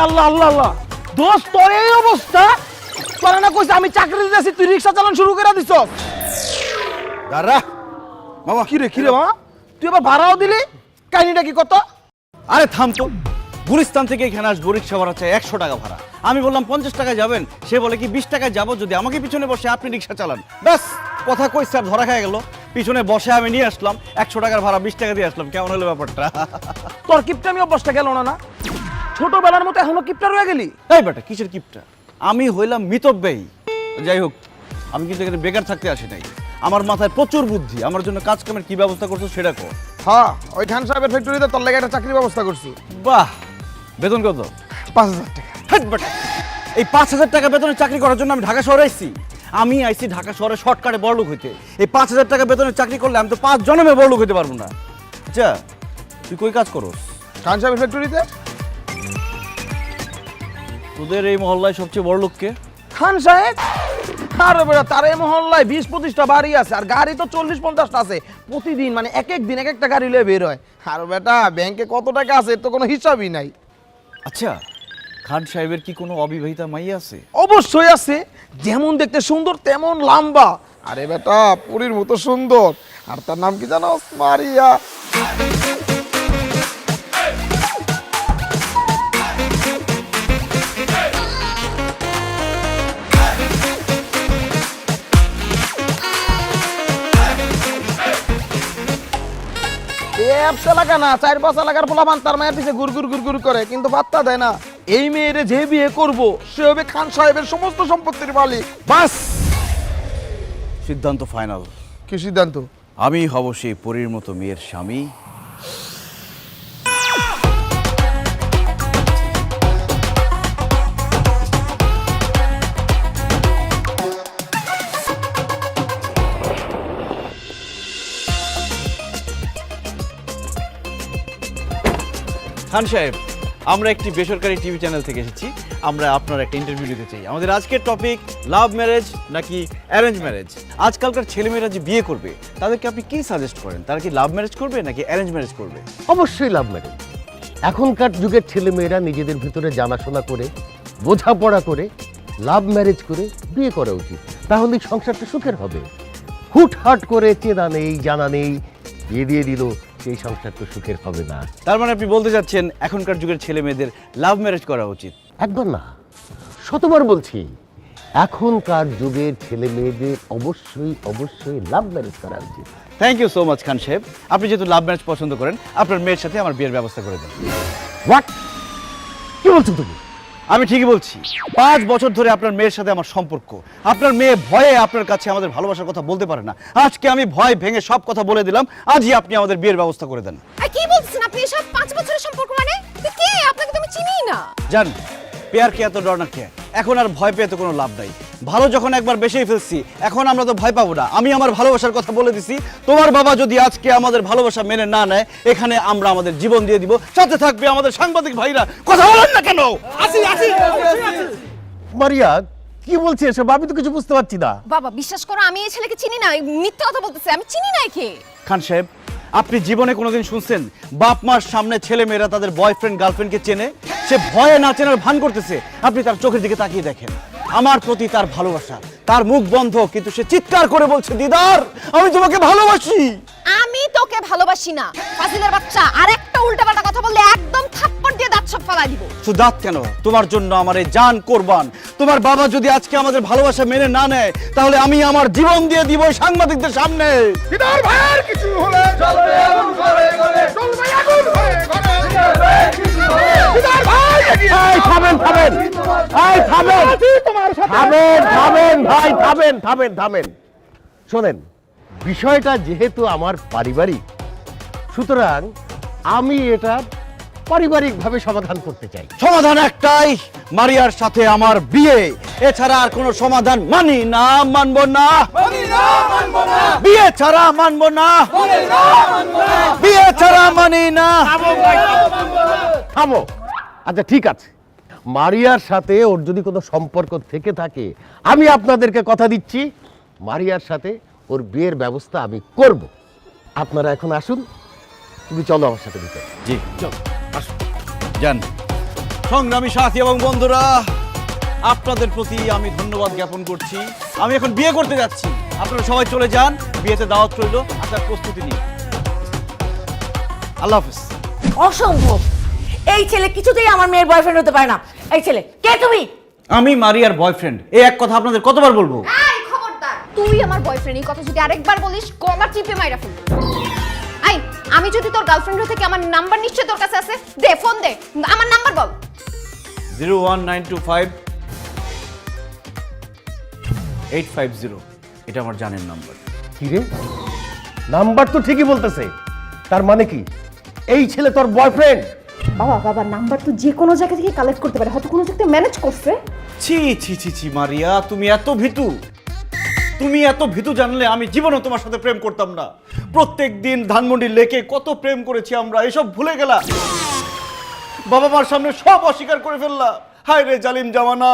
আল্লাহ আল্লাহ আল্লাহ দোস্ত তোর এই অবস্থা তোরা না কইছ আমি চাকরি দিতেছি তুই রিক্সা চালান শুরু করে দিছ দাঁড়া মামা কি রে মামা তুই আবার ভাড়াও দিলি কাহিনীটা কি কত আরে থাম তো গুলিস্তান থেকে এখানে আসবো রিক্সা ভাড়া চাই 100 টাকা ভাড়া আমি বললাম 50 টাকায় যাবেন সে বলে কি 20 টাকায় যাবো যদি আমাকে পিছনে বসে আপনি রিক্সা চালান ব্যাস কথা কই স্যার ধরা খেয়ে গেল পিছনে বসে আমি নিয়ে আসলাম 100 টাকার ভাড়া 20 টাকা দিয়ে আসলাম কেমন হলো ব্যাপারটা তোর কিপটা আমি অবস্থা গেল না ছোটবেলার মতো এখনো কিপটা রয়ে গেলি এই বেটা কিসের কিপটা আমি হইলাম মিতব্যয়ী যাই হোক আমি কিন্তু এখানে বেকার থাকতে আসি নাই আমার মাথায় প্রচুর বুদ্ধি আমার জন্য কাজ কামের কি ব্যবস্থা করছো সেটা কর হ্যাঁ ওই খান সাহেবের ফ্যাক্টরিতে তোর লাগে একটা চাকরির ব্যবস্থা করছি বাহ বেতন কত 5000 টাকা হাট বেটা এই 5000 টাকা বেতনের চাকরি করার জন্য আমি ঢাকা শহরে আইছি আমি আইছি ঢাকা শহরে শর্টকাটে বড়লোক হইতে এই 5000 টাকা বেতনের চাকরি করলে আমি তো 5 জন্মে বড়লোক হইতে পারবো না আচ্ছা তুই কই কাজ করস খান সাহেবের ফ্যাক্টরিতে তোদের এই মহল্লায় সবচেয়ে বড়লোক কে খান সাহেব আরে বেটা তার এই মহল্লায় 20-25টা বাড়ি আছে আর গাড়ি তো 40-50টা আছে প্রতিদিন মানে এক দিন এক একটা গাড়ি লয়ে বের হয় আর বেটা ব্যাংকে কত টাকা আছে এর তো কোনো হিসাবই নাই আচ্ছা খান সাহেবের কি কোনো অবিবাহিতা মাইয়া আছে অবশ্যই আছে যেমন দেখতে সুন্দর তেমন লম্বা আরে বেটা পুরীর মতো সুন্দর আর তার নাম কি জানো মারিয়া এলাকা না 4-5 এলাকার পোলাপান তার মায়ের পিছে গুড় করে কিন্তু পাত্তা দেয় না এই মেয়েরে যে বিয়ে করব সে হবে খান সাহেবের সমস্ত সম্পত্তির মালিক বাস সিদ্ধান্ত ফাইনাল কি সিদ্ধান্ত আমি হব সেই পরীর মতো মেয়ের স্বামী খান সাহেব আমরা একটি বেসরকারি টিভি চ্যানেল থেকে এসেছি আমরা আপনার একটা ইন্টারভিউ নিতে চাই আমাদের আজকের টপিক লাভ ম্যারেজ নাকি অ্যারেঞ্জ ম্যারেজ আজকালকার ছেলেমেয়েরা যে বিয়ে করবে তাদেরকে আপনি কি সাজেস্ট করেন তারা কি লাভ ম্যারেজ করবে নাকি অ্যারেঞ্জ ম্যারেজ করবে অবশ্যই লাভ ম্যারেজ এখনকার যুগের ছেলেমেয়েরা নিজেদের ভিতরে জানাশোনা করে বোঝাপড়া করে লাভ ম্যারেজ করে বিয়ে করা উচিত তাহলে সংসারটা সুখের হবে হুটহাট করে চেনা নেই জানা নেই বিয়ে দিয়ে দিল সেই সংসার তো সুখের হবে না তার মানে আপনি বলতে চাচ্ছেন এখনকার যুগের ছেলে মেয়েদের লাভ ম্যারেজ করা উচিত একবার না শতবার বলছি এখনকার যুগের ছেলে মেয়েদের অবশ্যই লাভ ম্যারেজ করা উচিত থ্যাংক ইউ সো মাচ খান সাহেব আপনি যেহেতু লাভ ম্যারেজ পছন্দ করেন আপনার মেয়ের সাথে আমার বিয়ের ব্যবস্থা করে দেন হোয়াট কি বলছো তুমি আমি ঠিকই বলছি 5 বছর ধরে আপনার মেয়ের সাথে আমার সম্পর্ক আপনার মেয়ে ভয়ে আপনার কাছে আমাদের ভালোবাসার কথা বলতে পারে না আজকে আমি ভয় ভেঙে সব কথা বলে দিলাম আজই আপনি আমাদের বিয়ের ব্যবস্থা করে দেন কি বলছেন আপনি এসব 5 বছরের সম্পর্ক মানে কে আপনাকে তো আমি চিনিই না জান পেয়ার কে এত ডর না কে এখন আর ভয় পেয়ে তো কোনো লাভ নাই ভালো যখন একবার বেশিই ফেলছি এখন আমরা তো ভয় পাবো না আমি আমার ভালোবাসার কথা বলে দিছি তোমার বাবা যদি আজকে আমাদের ভালোবাসা মেনে না নেয় এখানে আমরা আমাদের জীবন দিয়ে দিব সাথে থাকবে আমাদের সাংবাদিক ভাইরা কথা বলেন না কেন আসি মারিয়া কি বলছে এসব আমি তো কিছু বুঝতে পারছি না বাবা বিশ্বাস করো আমি এই ছেলেকে চিনি না মিথ্যা কথা বলতেছে আমি চিনি না একে খান সাহেব আপনি জীবনে কোনোদিন শুনছেন বাপ মার সামনে ছেলে মেয়েরা তাদের বয়ফ্রেন্ড গার্লফ্রেন্ডকে চেনে সে ভয়ে না চেনার ভান করতেছে আপনি তার চোখের দিকে তাকিয়ে দেখেন আমার প্রতি তার ভালোবাসা তার মুখ বন্ধ কিন্তু সে চিৎকার করে বলছে দিদার আমি তোমাকে ভালোবাসি আমি তোকে ভালোবাসি না ফাজিলের বাচ্চা আরেকটা উল্টাপাল্টা কথা বললে একদম থাপ্পড় দিয়ে দাঁত সব ফালাই দিব শুধু দাঁত কেন তোমার জন্য আমার এই জান কোরবান তোমার বাবা যদি আজকে আমাদের ভালোবাসা মেনে না নেয় তাহলে আমি আমার জীবন দিয়ে দিব সাংবাদিকদের সামনে দিদার ভাইয়ের কিছু হলে চলবে আগুন ঘরে ঘরে চলবে আগুন ঘরে ঘরে কিছু হলে দিদার ভাই এই থামেন ভাই থামেন শোনেন বিষয়টা যেহেতু আমার পারিবারিক সুতরাং আমি এটা পারিবারিকভাবে সমাধান করতে চাই সমাধান একটাই মারিয়ার সাথে আমার বিয়ে এছাড়া আর কোনো সমাধান মানি না মানবো না বিয়ে ছাড়া মানবো না বিয়ে ছাড়া মানি না থামো আচ্ছা ঠিক আছে মারিয়ার সাথে ওর যদি কোনো সম্পর্ক থেকে থাকে আমি আপনাদেরকে কথা দিচ্ছি মারিয়ার সাথে ওর বিয়ের ব্যবস্থা আমি করব আপনারা এখন আসুন তুমি চলো আমার সাথে ভিতরে জি চলো আসুন জান সংগ্রামী সাথী এবং বন্ধুরা, আপনাদের প্রতি আমি ধন্যবাদ জ্ঞাপন করছি। আমি এখন বিয়ে করতে যাচ্ছি, আপনারা সবাই চলে যান, বিয়েতে দাওয়াত রইল, আসার প্রস্তুতি নিন। আল্লাহ হাফেজ। অসম্ভব, এই ছেলে কিছুতেই আমার মেয়ের বয়ফ্রেন্ড হতে পারে না। এই ছেলে কে তুমি? আমি মারিয়ার বয়ফ্রেন্ড। এই এক কথা আপনাদের কতবার বলবো? এই খবরদার, তুই আমার বয়ফ্রেন্ড এই কথা যদি আরেকবার বলিস গলা টিপে মাইরা ফেলবো। এই, আমি যদি তোর গার্লফ্রেন্ড হতে কি আমার নাম্বার নিশ্চয় তোর কাছে আছে? দে ফোন দে, আমার নাম্বার বল। 01925 850, এটা আমার জানের নাম্বার। কি রে, নাম্বার তো ঠিকই বলতেছে, তার মানে কি এই ছেলে তোর বয়ফ্রেন্ড? বাবা বাবা, নাম্বার তো যে কোনো জায়গা থেকে কালেক্ট করতে পারে, হয়তো কোনো জায়গায় ম্যানেজ করছে। ছি ছি ছি ছি মারিয়া, তুমি এত ভীতু। তুমি এত ভীতু জানলে আমি জীবনও তোমার সাথে প্রেম করতাম না। প্রত্যেক দিন ধানমন্ডি লেকে কত প্রেম করেছি আমরা, এসব ভুলে গেলা। বাবা মার সামনে সব অস্বীকার করে ফেললা। হায় রে জালিম জামানা।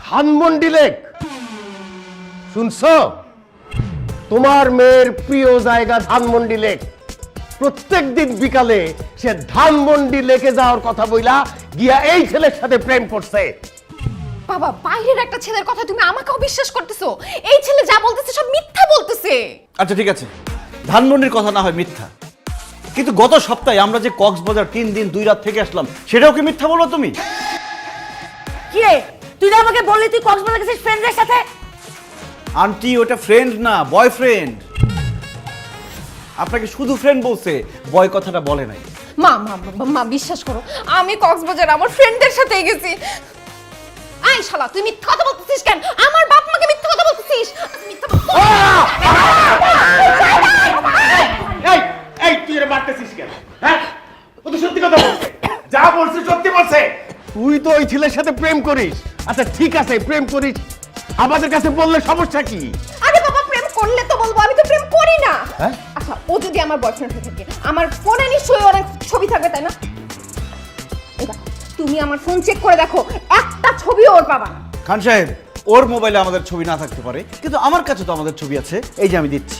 ধানমন্ডি লেক, শুনছো? তোমার মেয়ের প্রিয় জায়গা ধানমন্ডি লেক। প্রত্যেক দিন বিকালে সে ধানমন্ডি লেকে যাওয়ার কথা বইলা গিয়া এই ছেলের সাথে প্রেম করছে। বাবা, বাইরের একটা ছেলের কথা তুমি আমাকেও বিশ্বাস করতেছো? এই ছেলে যা বলতেছে সব মিথ্যা বলতেছে। আচ্ছা ঠিক আছে, ধানমন্ডির কথা না হয় মিথ্যা, কিন্তু গত সপ্তাহে আমরা যে কক্সবাজার 3 দিন 2 রাত থেকে আসলাম, সেটাও কি মিথ্যা বলবো তুমি? কি রে, তুই না আমাকে বললি তুই কক্সবাজার গেছিস ফ্রেন্ডদের সাথে? আন্টি, ওটা ফ্রেন্ড না, বয়ফ্রেন্ড। আপনাকে শুধু ফ্রেন্ড বলছে, বয় কথাটা বলে নাই। মা মা মা- মা বিশ্বাস করো, আমি কক্সবাজার আমার ফ্রেন্ডদের সাথে গেছি। আই শালা, তুই মিথ্যা কথা বলতেছিস কেন? আমার বাপ মাকে মিথ্যা কথা বলতেছিস? মিথ্যা এই এই তুই এর মারতেছিস কেন? হ্যাঁ, ও তো সত্যি কথা বলছে, যা বলছে সত্যি বলছে। তুই তো ওই ছেলের সাথে প্রেম করিস। আচ্ছা ঠিক আছে, প্রেম করিস, আমাদের কাছে বললে সমস্যা কি? আরে বাবা, প্রেম করলে তো বলবো, আমি তো প্রেম করি না। হ্যাঁ? আচ্ছা, ও যদি আমার বয়ফ্রেন্ড হয়ে থাকে, আমার ফোনে নিশ্চয়ই অনেক ছবি থাকবে, তাই না? এবার তুমি আমার ফোন চেক করে দেখো, একটা ছবিও ওর পাবা না। খান সাহেব, ওর মোবাইলে আমাদের ছবি না থাকতে পারে, কিন্তু আমার কাছে তো আমাদের ছবি আছে। এই যে আমি দিচ্ছি,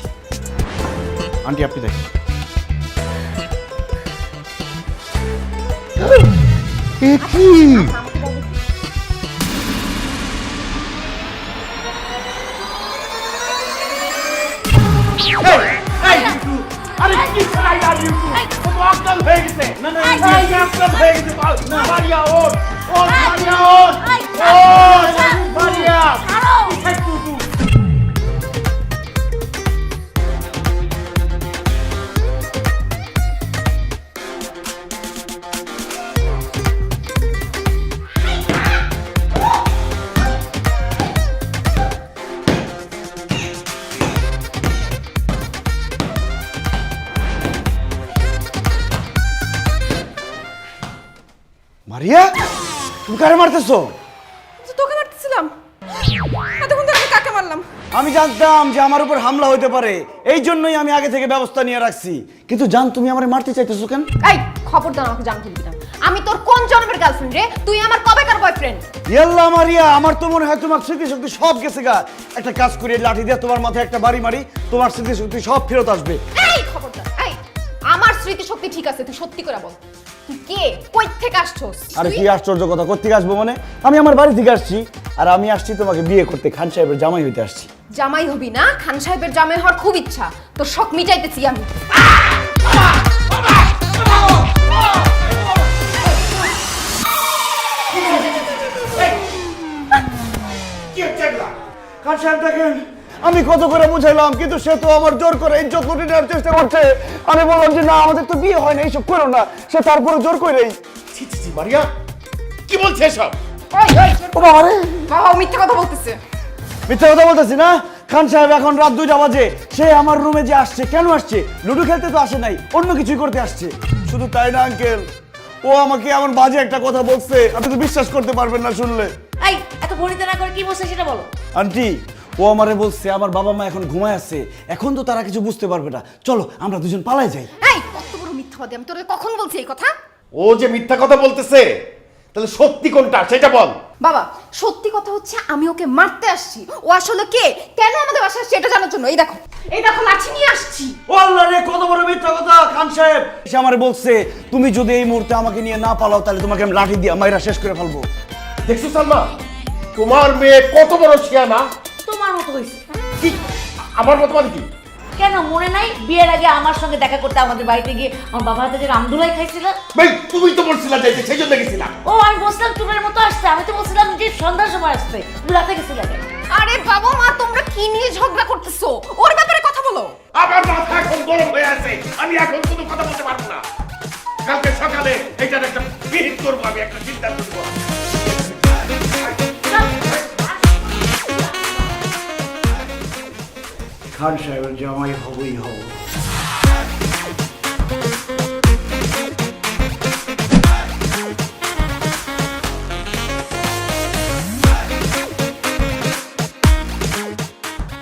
আন্টি আপনি দেখেন। এ কি? আরে কি চাই আর ইউটিউব ও তো অজ্ঞান হয়ে গেছে। না না, এই অজ্ঞান হয়ে গেছে। মারিয়া ওঠ, ও মারিয়া ওঠ, ও মারিয়া মারিয়া, তুমি কারে মারতেছো? তোকে মারতেছিলাম, এতক্ষণ ধরে আমি কাকে মারলাম? আমি জানতাম যে আমার উপর হামলা হতে পারে, এই জন্যই আমি আগে থেকে ব্যবস্থা নিয়ে রাখছি। কিন্তু জান, তুমি আমারে মারতে চাইতেছো কেন? এই খবরদার আমাকে জানতে দিবি না। আমি তোর কোন জন্মের গার্লফ্রেন্ড রে? তুই আমার কবেকার বয়ফ্রেন্ড? ইয়াল্লা মারিয়া, আমার তো মনে হয় তোমার স্মৃতিশক্তি সব গেছে গা। একটা কাজ করে লাঠি দিয়ে তোমার মাথায় একটা বাড়ি মারি, তোমার স্মৃতিশক্তি সব ফেরত আসবে। এই খবরদার, এই আমার স্মৃতিশক্তি ঠিক আছে, তুই সত্যি করে বল, তুই কে, কই থেকে আসছস? আরে তুই? কি আশ্চর্য কথা, কোত্থেকে আসবো মানে? আমি আমার বাড়ি থেকে আসছি, আর আমি আসছি তোমাকে বিয়ে করতে, খান সাহেবের জামাই হইতে আসছি। জামাই হবি না? খান সাহেবের জামাই হওয়ার খুব ইচ্ছা, তোর শখ মিটাইতেছি আমি। কি হচ্ছে এগুলা? খান সাহেব দেখেন, আমি কত করে বুঝাইলাম, কিন্তু সে তো আমার জোর করে ইজ্জত লুটে নেওয়ার চেষ্টা করছে। আমি বললাম যে না, আমাদের তো বিয়ে হয় না, এইসব করো না। সে তারপরে জোর করেই। ছি ছি ছি, মারিয়া কি বলছে এসব? ও বাবা রে, বাবা, ও মিথ্যা কথা বলতেছে। মিথ্যা কথা বলতেছি না। খান সাহেব এখন রাত 2টা বাজে, সে আমার রুমে যে আসছে, কেন আসছে? লুডো খেলতে তো আসে নাই, অন্য কিছুই করতে আসছে। শুধু তাই না আঙ্কেল, ও আমাকে এমন বাজে একটা কথা বলছে, আপনি তো বিশ্বাস করতে পারবেন না শুনলে। এই এত ভরিতে না করে কি বলছে সেটা বলো। আন্টি, ও আমারে বলছে আমার বাবা মা এখন ঘুমায় আছে, এখন তো তারা কিছু বুঝতে পারবে না, চলো আমরা দুজন পালাই যাই। এই কত বড় মিথ্যাবাদী, আমি তোরে কখন বলছি এই কথা? ও যে মিথ্যা কথা বলতেছে, তাহলে সত্যি কোনটা সেটা বল। বাবা সত্যি কথা হচ্ছে আমি ওকে মারতে আসছি। ও আসলে কে, কেন আমাদের বাসায় আসছে এটা জানার জন্য। এই দেখো লাঠি নিয়ে আসছি। ও আল্লাহ রে, কত বড় মিথ্যা কথা! খান সাহেব সে আমারে বলছে তুমি যদি এই মুহূর্তে আমাকে নিয়ে না পালাও তাহলে তোমাকে আমি লাঠি দিয়ে মাইরা শেষ করে ফেলবো। দেখছো সালমা, তোমার মেয়ে কত বড় শিয়ানা। তোমার মতো হয়েছে। কি আমার মত মানে কি? কেন মনে নাই বিয়ের আগে আমার সঙ্গে দেখা করতে আমাদের বাড়িতে গিয়ে আমার বাবার হাতে যে রামদুলাই খাইছিল? ভাই তুমি তো বলছিলা যাইতে, সেই জন্য গেছিলাম। ও আমি বলছিলাম টুনের মতো আসতে, আমি তো বলছিলাম যে সন্ধ্যার সময় আসতে, তুমি রাতে গেছিলে কেন? আরে বাবা মা তোমরা কি নিয়ে ঝগড়া করতেছো, ওর ব্যাপারে কথা বলো। আমার মাথা এখন গরম হয়ে আছে, আমি এখন কোনো কথা বলতে পারবো না। কালকে সকালে এটার একটা বিহিত করবো, আমি একটা চিন্তা করবো। খান সাহেবের জামাই হবই হব।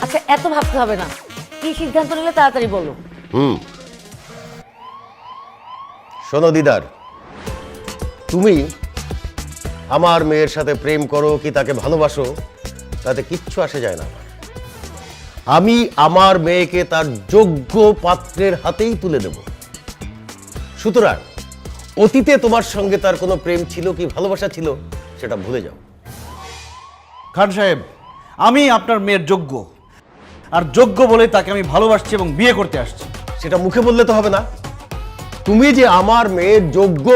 আচ্ছা এত ভাবতে হবে না, কি সিদ্ধান্ত নিলে তাড়াতাড়ি বলো। শোনো দিদার, তুমি আমার মেয়ের সাথে প্রেম করো কি তাকে ভালোবাসো তাতে কিচ্ছু আসে যায় না। আমি আমার মেয়েকে তার যোগ্য পাত্রের হাতেই তুলে দেব। সুতরাং অতীতে তোমার সঙ্গে তার কোনো প্রেম ছিল কি ভালোবাসা ছিল সেটা ভুলে যাও। খান সাহেব, আমি আপনার মেয়ের যোগ্য, আর যোগ্য বলে তাকে আমি ভালোবাসছি এবং বিয়ে করতে আসছি। সেটা মুখে বললে তো হবে না, তুমি যে আমার মেয়ের যোগ্য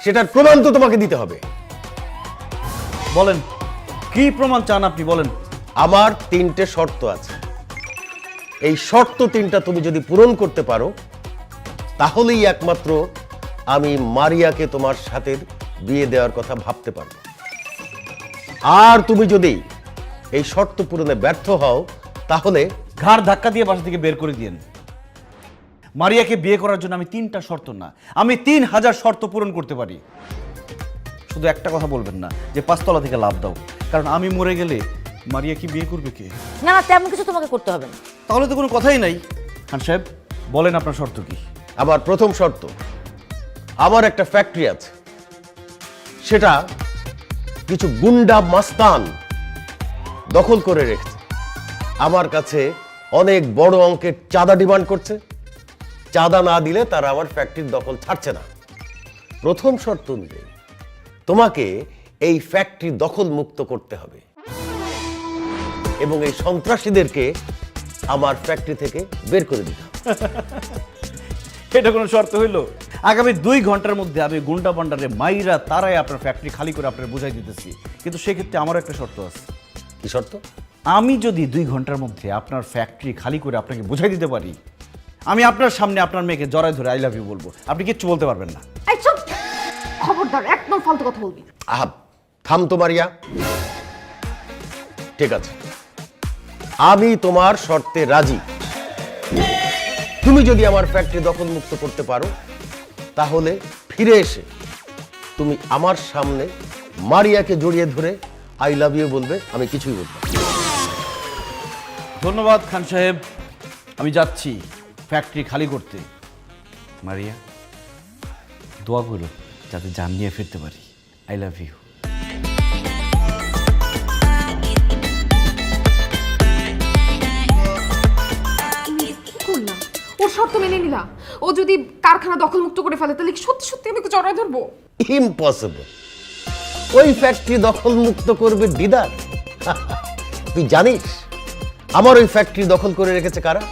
সেটার প্রমাণ তো তোমাকে দিতে হবে। বলেন কি প্রমাণ চান আপনি, বলেন। আমার 3টে শর্ত আছে, এই শর্ত 3টা তুমি যদি পূরণ করতে পারো তাহলেই একমাত্র আমি মারিয়াকে তোমার সাথে বিয়ে দেওয়ার কথা ভাবতে পারবো। আর তুমি যদি এই শর্ত পূরণে ব্যর্থ হও তাহলে ঘাড় ধাক্কা দিয়ে বাসা থেকে বের করে দিয়েন। মারিয়াকে বিয়ে করার জন্য আমি 3টা শর্ত না, আমি 3000 শর্ত পূরণ করতে পারি। শুধু একটা কথা বলবেন না যে 5তলা থেকে লাভ দাও, কারণ আমি মরে গেলে মারিয়া কি বিয়ে করবে কে? না না তেমন কিছু তোমাকে করতে হবে না। তাহলে তো কোনো কথাই নাই। খান সাহেব বলেন আপনার শর্ত কি? আমার প্রথম শর্ত, আমার একটা ফ্যাক্টরি আছে, সেটা কিছু গুন্ডা মাস্তান দখল করে রেখেছে। আমার কাছে অনেক বড় অঙ্কের চাঁদা ডিমান্ড করছে, চাঁদা না দিলে তারা আমার ফ্যাক্টরির দখল ছাড়ছে না। প্রথম শর্ত অনুযায়ী তোমাকে এই ফ্যাক্টরি দখল মুক্ত করতে হবে এবং এই সন্ত্রাসীদেরকে আমার ফ্যাক্টরি থেকে বের করে দিতে হবে। এটা কোনো শর্ত হইলো? আগামী 2 ঘন্টার মধ্যে আমি গুন্ডা পান্ডারে মাইরা তারাই আপনার ফ্যাক্টরি খালি করে আপনার বুঝাই দিতেছি, কিন্তু সেক্ষেত্রে আমারও একটা শর্ত আছে। কি শর্ত? আমি যদি 2 ঘন্টার মধ্যে আপনার ফ্যাক্টরি খালি করে আপনাকে বুঝাই দিতে পারি, আমি আপনার সামনে আপনার মেয়েকে জড়ায় ধরে আই লাভ ইউ বলবো, আপনি কিচ্ছু বলতে পারবেন না। এই চুপ, খবরদার একদম ফালতু কথা বলবি। আহা, থাম তো মারিয়া। ঠিক আছে, আমি তোমার শর্তে রাজি। তুমি যদি আমার ফ্যাক্টরি দখল মুক্ত করতে পারো তাহলে ফিরে এসে তুমি আমার সামনে মারিয়াকে জড়িয়ে ধরে আই লাভ ইউ বলবে, আমি কিছুই বলবো না। ধন্যবাদ খান সাহেব, আমি যাচ্ছি ফ্যাক্টরি খালি করতে। মারিয়া দোয়া করো যাতে জান নিয়ে ফিরতে পারি। I love you. ওর শর্ত মেনে নিলা, ও যদি কারখানা দখল মুক্ত করে ফেলে তাহলে সত্যি সত্যি আমি জড়ায় ধরবো? ইম্পসিবল। ওই ফ্যাক্টরি দখল মুক্ত করবে দিদার। তুই জানিস আমার ওই ফ্যাক্টরি দখল করে রেখেছে কারা?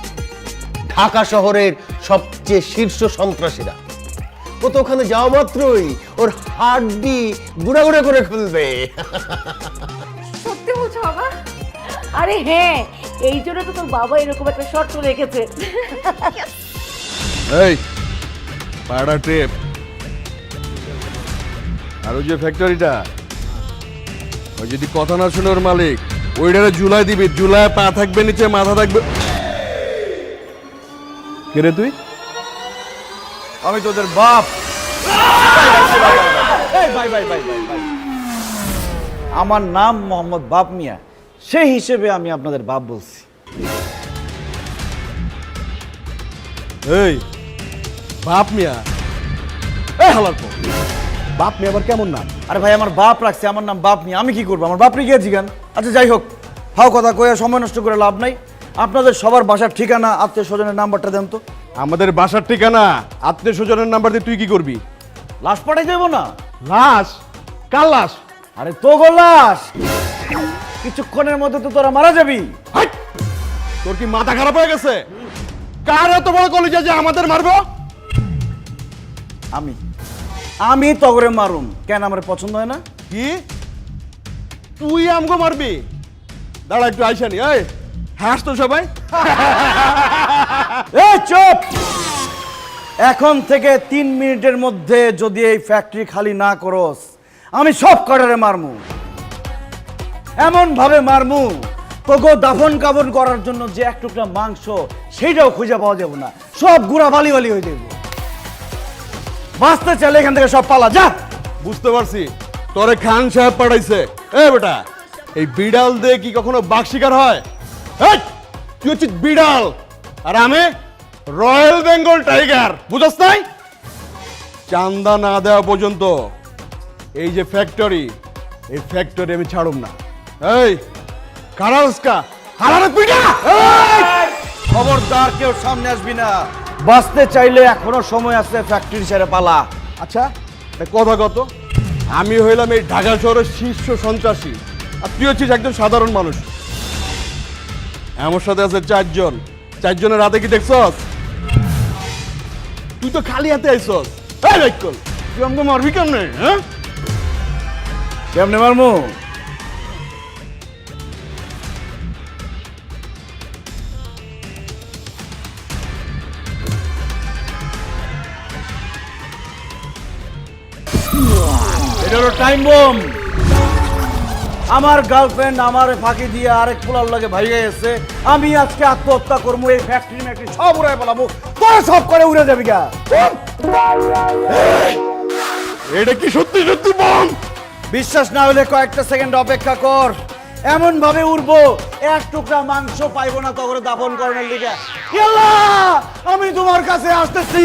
ঢাকা শহরের সবচেয়ে শীর্ষ সন্ত্রাসীরা। ও তো ওখানে যাওয়া মাত্রই ওর হাড্ডি গুঁড়া গুঁড়া করে ফেলবে। সত্যি বলছো বাবা? আরে হ্যাঁ, এই জন্য তো তোর বাবা এরকম একটা শর্ত রেখেছে। এই পাড়া ট্রেপ আর ওই যে ফ্যাক্টরিটা, ওই যদি কথা না শুনে ওর মালিক ওইটারে ঝুলাই দিবি, ঝুলায় পা থাকবে নিচে, মাথা থাকবে। কে রে তুই? আমি তোদের বাপ। আমার নাম মোহাম্মদ বাপ মিয়া, সেই হিসেবে আমি আপনাদের বাপ বলছি। এই বাপ মিয়া, এই হালার পর বাপ নিয়ে আবার কেমন নাম? আরে ভাই আমার বাপ রাখছে, আমার নাম বাপ নিয়ে আমি কি করবো? আমার বাপ নিয়ে গিয়েছি গান। আচ্ছা যাই হোক, হাও কথা কয়ে সময় নষ্ট করে লাভ নাই। আপনাদের সবার বাসার ঠিকানা, আত্মীয় স্বজনের নাম্বারটা দেন তো। আমাদের বাসার ঠিকানা, আত্মীয় স্বজনের নাম্বার দিয়ে তুই কি করবি? লাশ পাঠাই দেবো না? লাশ? কার লাশ? আরে তো গো লাশ, কিছুক্ষণের মধ্যে তো তোরা মারা যাবি। হাট! তোর কি মাথা খারাপ হয়ে গেছে? কার এত বড় কলিজা যে আমাদের মারবো? আমি তগরে মারুম কেন? আমার পছন্দ হয় না? কি তুই আমগো মারবি? দাঁড়া একটু আইসানি, এই হাস তো সবাই। এই চুপ! এখন থেকে 3 মিনিটের মধ্যে যদি এই ফ্যাক্টরি খালি না করস, আমি সব কটারে মারমু, এমন ভাবে মারমু তোকে দাফন কাফন করার জন্য যে এক টুকরা মাংস সেইটাও খুঁজে পাওয়া যাবে না, সব গুড়া বালি বালি হয়ে যাবে। বাঁচতে চাইলে এখান থেকে সব পালা যা। বুঝতে পারছি তোরে খান সাহেব পাঠাইছে। এ বেটা, এই বিড়াল দিয়ে কি কখনো বাঘ শিকার হয়? এই, তুই হচ্ছিস বিড়াল আর আমি রয়্যাল বেঙ্গল টাইগার, বুঝছ নাই? চান্দা না দেওয়া পর্যন্ত এই যে ফ্যাক্টরি, এই ফ্যাক্টরি আমি ছাড়ুম না। এই কারাসকা হারারে পিটা! খবরদার কেউ সামনে আসবি না। বাঁচতে চাইলে এখনো সময় আছে, ফ্যাক্টরি ছেড়ে পালা। আচ্ছা একটা কথা কত, আমি হইলাম এই ঢাকা শহরের শীর্ষ সন্ত্রাসী আর তুই হচ্ছিস একজন সাধারণ মানুষ। আমার সাথে আছে 4 জন, 4 জনের হাতে কি দেখছস? তুই তো খালি হাতে আইছস। এই রাইকল, তুই আমাকে মারবি কেমনে? হ্যাঁ কেমনে মারমু? এটা হলো টাইম বোম। আমার গার্লফ্রেন্ড আমার ফাঁকি দিয়ে আরেক পোলার লাগে ভাইয়া এসে, আমি আজকে আত্মহত্যা করবো, এই ফ্যাক্টরি ম্যাক্টরি সব উড়াই বলাবো, তোরা সব করে উড়ে যাবি গা। এটা কি সত্যি সত্যি বম? বিশ্বাস না হলে কয়েকটা সেকেন্ড অপেক্ষা কর, এমন ভাবে উড়বো এক টুকরা মাংস পাইবো না তখন দাফন করার লিগে। আমি তোমার কাছে আসতেছি।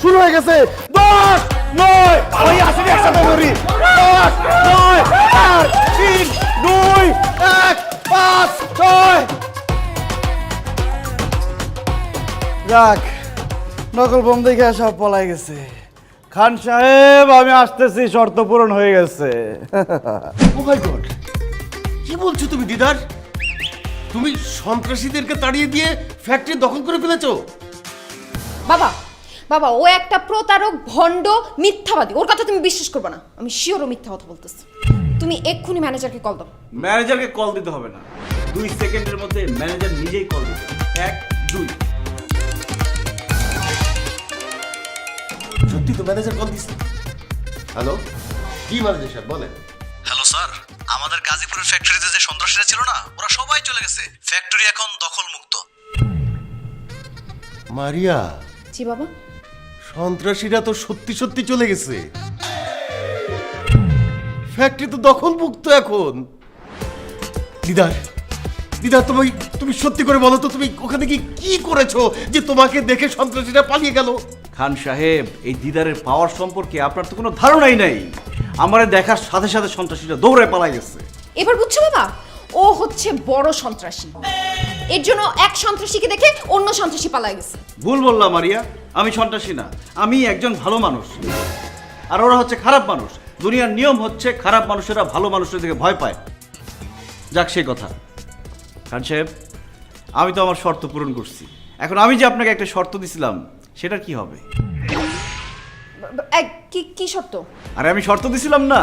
শুরু হয়ে গেছে। 10, 9, আমি আসলে একসাথে করি। 10, 9, 8, 3, 2, 1, 5, 6। যাক, নকল বোম দেখে সব পলাই গেছে। খান সাহেব আমি আসতেছি, শর্ত পূরণ হয়ে গেছে। ও মাই গড, কি বলছো তুমি দিদার? তুমি সন্ত্রাসীদেরকে তাড়িয়ে দিয়ে ফ্যাক্টরি দখল করে ফেলেছো? বাবা বাবা ও একটা প্রতারক, ভণ্ড, মিথ্যাবাদী। ওর কথা তুমি বিশ্বাস করবে না, আমি শিওর ও মিথ্যা কথা বলতেছি। তুমি এক্ষুনি ম্যানেজারকে কল দাও। ম্যানেজারকে কল দিতে হবে না, 2 সেকেন্ডের মধ্যে ম্যানেজার নিজেই কল দিবে। 1, 2। সত্যি তো ম্যানেজার কল দিচ্ছে। হ্যালো, কি ম্যানেজার সাহেব বলেন? হ্যালো স্যার, আমাদের গাজীপুরের ফ্যাক্টরিতে যে সন্ত্রাসীরা ছিল না, ওরা সবাই চলে গেছে। ফ্যাক্টরি এখন দখল মুক্ত। মারিয়া, জি বাবা। সন্ত্রাসীরা তো সত্যি সত্যি চলে গেছে। ফ্যাক্টরি তো দখল মুক্ত এখন। দিদার, দিদার তুমি সত্যি করে বলো তো, তুমি ওখানে কি করেছো যে তোমাকে দেখে সন্ত্রাসীরা পালিয়ে গেল? খান সাহেব, এই দিদারের পাওয়ার সম্পর্কে আপনার তো কোনো ধারণাই নাই। আমারে দেখার সাথে সাথে সন্ত্রাসীরা দৌড়ে পালাই গেছে। এবার বুঝছো বাবা, ও হচ্ছে বড় সন্ত্রাসী। এর জন্য এক সন্ত্রাসীকে দেখে অন্য সন্ত্রাসী পালায় গেছে। ভুল বললাম মারিয়া, আমি সন্ত্রাসী না, আমি একজন ভালো মানুষ। আর ওরা হচ্ছে খারাপ মানুষ। দুনিয়ার নিয়ম হচ্ছে খারাপ মানুষেরা ভালো মানুষের দিকে ভয় পায়। যাক সেই কথা। খান সাহেব, আমি তো আমার শর্ত পূরণ করছি, এখন আমি যে আপনাকে একটা শর্ত দিছিলাম সেটা কি হবে? কি শর্ত? আরে আমি শর্ত দিছিলাম না,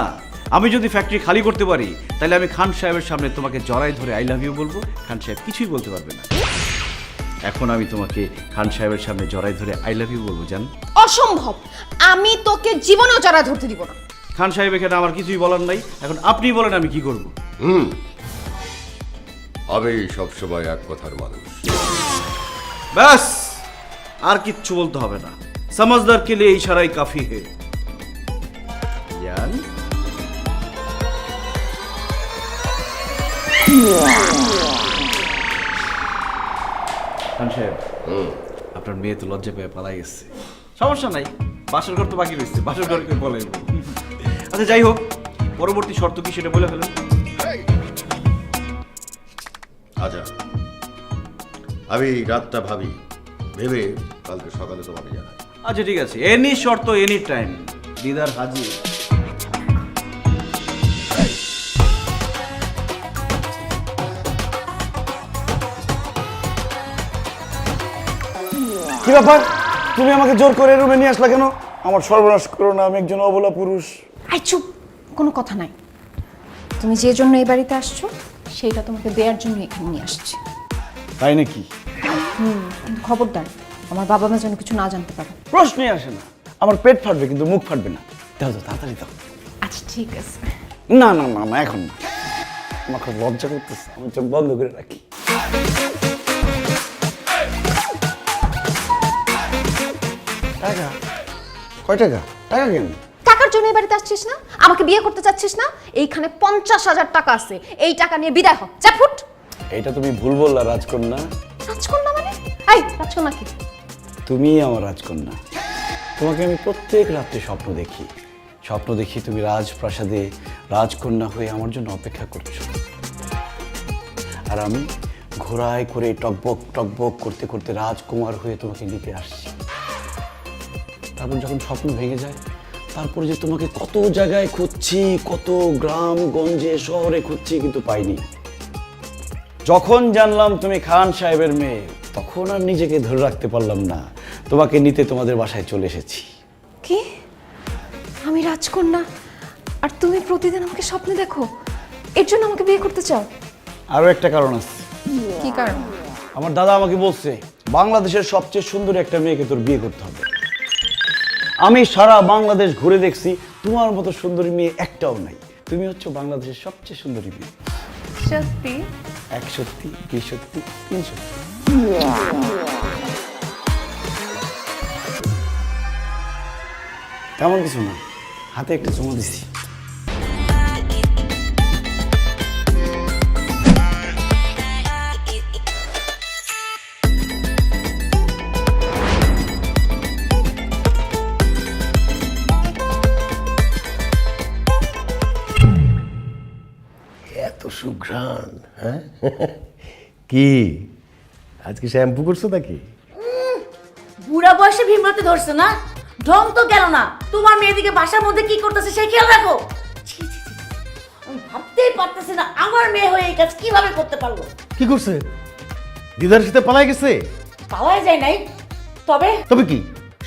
আমি যদি ফ্যাক্টরি খালি করতে পারি তাহলে আমি খান সাহেবের সামনে তোমাকে জড়াই ধরে আই লাভ ইউ বলবো, খান সাহেব কিছুই বলতে পারবে না। এখন আমি তোমাকে খান সাহেবের সামনে জড়াই ধরে আই লাভ ইউ বলবো জান? অসম্ভব, আমি তোকে জীবনেও জড়া ধরতে দিব না। খান সাহেব এখানে আমার কিছুই বলার নাই, এখন আপনি বলেন আমি কি করব? আমি সবসময় এক কথার মানুষ। ব্যাস, আর কিচ্ছু বলতে হবে না। समझदार के लिए इशारा ही काफी है জান। খান সাহেব, আপনার মেয়ে তো লজ্জা পেয়ে পালাই গেছে। সমস্যা নাই, বাসর ঘর তো বাকি রয়েছে, বাসর ঘরকে বলে আচ্ছা যাই হোক, পরবর্তী শর্ত কি সেটা বলে ফেলেন। আচ্ছা, আমি রাতটা ভাবি, ভেবে কালকে সকালে তোমাকে জানাই। আচ্ছা ঠিক আছে, এনি শর্ত এনি টাইম, দিদার হাজির। কি ব্যাপার, তুমি আমাকে জোর করে রুমে নিয়ে আসলা কেন? আমার সর্বনাশ করো না, আমি একজন অবলা পুরুষ। আই চুপ, কোনো কথা নাই। তুমি যে জন্য এই বাড়িতে আসছো সেইটা তোমাকে দেওয়ার জন্য এখানে নিয়ে আসছি। তাই নাকি? কিন্তু খবরদার আমার বাবা মা যেন কিছু না জানতে পারে। প্রশ্নই আসে না, আমার পেট ফাটবে কিন্তু মুখ ফাটবে না। দাও দাও, তাড়াতাড়ি দাও। আচ্ছা ঠিক আছে। না না না না, এখন না, আমার খুব লজ্জা করতেছে, আমি চোখ বন্ধ করে রাখি। টাকা? কয় টাকা? টাকা কেন? টাকার জন্য এই বাড়িতে আসছিস না? আমাকে বিয়ে করতে চাচ্ছিস না? এইখানে 50,000 টাকা আছে, এই টাকা নিয়ে বিদায় হ। যা ফুট। এটা তুমি ভুল বললা রাজকন্যা। রাজকন্যা মানে? এই রাজকন্যা কি? তুমি আমার রাজকন্যা। তোমাকে আমি প্রত্যেক রাত্রে স্বপ্ন দেখি, স্বপ্ন দেখি তুমি রাজপ্রাসাদে রাজকন্যা হয়ে আমার জন্য অপেক্ষা করছো, আর আমি ঘোড়ায় করে টকবক টকবক করতে করতে রাজকুমার হয়ে তোমাকে নিতে আসছি। তারপর যখন স্বপ্ন ভেঙে যায়, তারপর যে তোমাকে কত জায়গায় খুঁজছি, কত গ্রাম গঞ্জে শহরে খুঁজছি, কিন্তু পাইনি। যখন জানলাম তুমি খান সাহেবের মেয়ে, তখন আর নিজেকে ধরে রাখতে পারলাম না, তোমাকে নিতে তোমাদের বাসায় চলে এসেছি। কি? আমি রাজকন্যা আর তুমি প্রতিদিন আমাকে স্বপ্নে দেখো? এর জন্য আমাকে বিয়ে করতে চাও? আরো একটা কারণ আছে। কি কারণ? আমার দাদা আমাকে বলছে বাংলাদেশের সবচেয়ে সুন্দরী একটা মেয়েকে তোর বিয়ে করতে হবে। আমি সারা বাংলাদেশ ঘুরে দেখছি, তোমার মতো সুন্দরী মেয়ে একটাও নাই। তুমি হচ্ছে বাংলাদেশের সবচেয়ে সুন্দরী মেয়ে। সত্যি? এক সত্যি, দুই সত্যি, তিন সত্যি। তেমন কিছু না, হাতে একটা চুমু দিছি। এত সুঘ্রাণ, হ্যাঁ? কি আজকে শ্যাম্পু করছো নাকি? বুড়া বয়সে ভীমরতি ধরছে না? ঢং তো গেল না। তোমার মেয়েদিকে বাসার মধ্যে কি করতেছে সেই খেয়াল রাখো। ছি, ছি, ছি। আমি ভাবতেই পারতেছি না আমার মেয়ে হয়ে এই কাজ কিভাবে করতে পারলো। কি করছে? দিদার সাথে পালাই গেছে? পাওয়াই যায় নাই। তবে তবে কি?